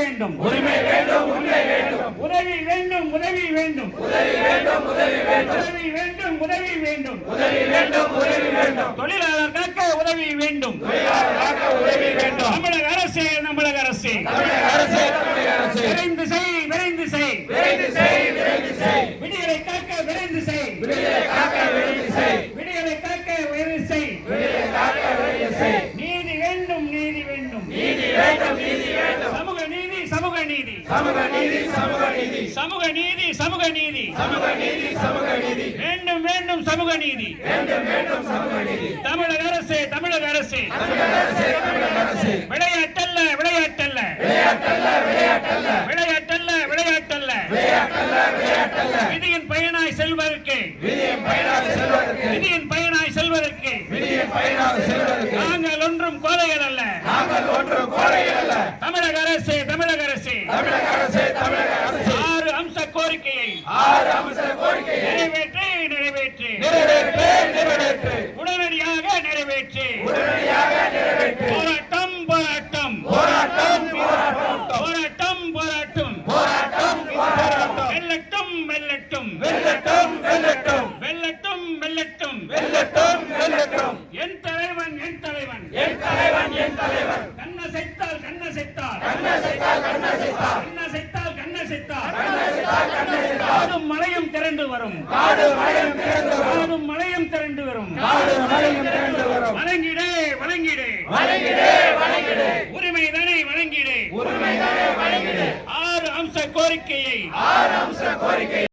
வேண்டும் உரிமை வேண்டும் உரிமை வேண்டும் உதவி வேண்டும் உதவி வேண்டும் உதவி வேண்டும் உதவி வேண்டும் உதவி வேண்டும் உதவி வேண்டும் உதவி வேண்டும் உதவி வேண்டும் தொழிலாளர் காக்க உதவி வேண்டும் தொழிலாளர் காக்க உதவி வேண்டும் தமிழக அரசே தமிழக அரசே தமிழக அரசே தமிழக அரசே விரைந்து செய் விரைந்து செய் விரைந்து செய் விரைந்து செய் விடியலை காக்க விரைந்து செய் விடுதலை காக்க விரைந்து செய் விடியலை காக்க விரைந்து செய் விடுதலை காக்க விரைந்து செய் நீதி வேண்டும் நீதி வேண்டும் நீதி வேண்டும் நீதி வேண்டும் சமூக நீதி சமூக நீதி சமூக நீதி சமூக நீதி சமூக நீதி சமூக நீதி சமூக நீதி சமூக நீதி வேண்டும் வேண்டும் சமூக நீதி வேண்டும் வேண்டும் சமூக நீதி தமிழக அரசே தமிழக அரசே தமிழக அரசே தமிழக அரசே விளையாட்டல்ல விளையாட்டல்ல விளையாட்டல்ல விளையாட்டல்ல விளையாட்டல்ல விளையாட்டல்ல விளையாட்டல்ல விளையாட்டல்ல விதியின் பயனாய் செல்வதற்கு விதியின் பயனாக செல்வதற்கு விதியின் பயனாய் செல்வதற்கு விதியின் பயனாக செல்வதற்கு நாங்கள் ஒன்றும் கோதைகள் அல்ல நாங்கள் ஒன்று கோடைகள் அல்ல தமிழக அரசே தமிழக அரசே தமிழக அரசே தமிழக அரசே 6 அம்ச கோரிக்கையை 6 அம்ச கோரிக்கையை நிறைவேற்று நிறைவேற்று நிறைவேற்று நிறைவேற்று உடனடியாக நிறைவேற்று உடனடியாக நிறைவேற்று போராட்டம் போராட்டம் போராட்டம் போராட்டம் போராட்டம் போராட்டம் போராட்டம் போராட்டம் வெல்லட்டும் வெல்லட்டும் வெல்லட்டும் வெல்லட்டும் வெல்லட்டும் வெல்லட்டும் வெல்லட்டும் வெல்லட்டும் என் தலைவன் என் தலைவன் என் தலைவன் என் தலைவன் கண்ணசைத்தால் கண்ணசைத்தால் கண்ணசைத்தால் கண்ணசைத்தால் கண்ணசைத்தால் கண்ணசைத்தால் கண்ணசைத்தால் கண்ணசைத்தால் காடும் மழையும் திரண்டு வரும் காடு மழையும் திரண்டு வரும் காடும் மழையும் திரண்டு வரும் காடு மழையும் திரண்டு வரும் வழங்கிடே வழங்கிடே வணங்கிடே வணங்கிடே உரிமைதானே வழங்கிடே உரிமைதானே வணங்கிடே 6 அம்ச கோரிக்கையை 6 அம்ச கோரிக்கை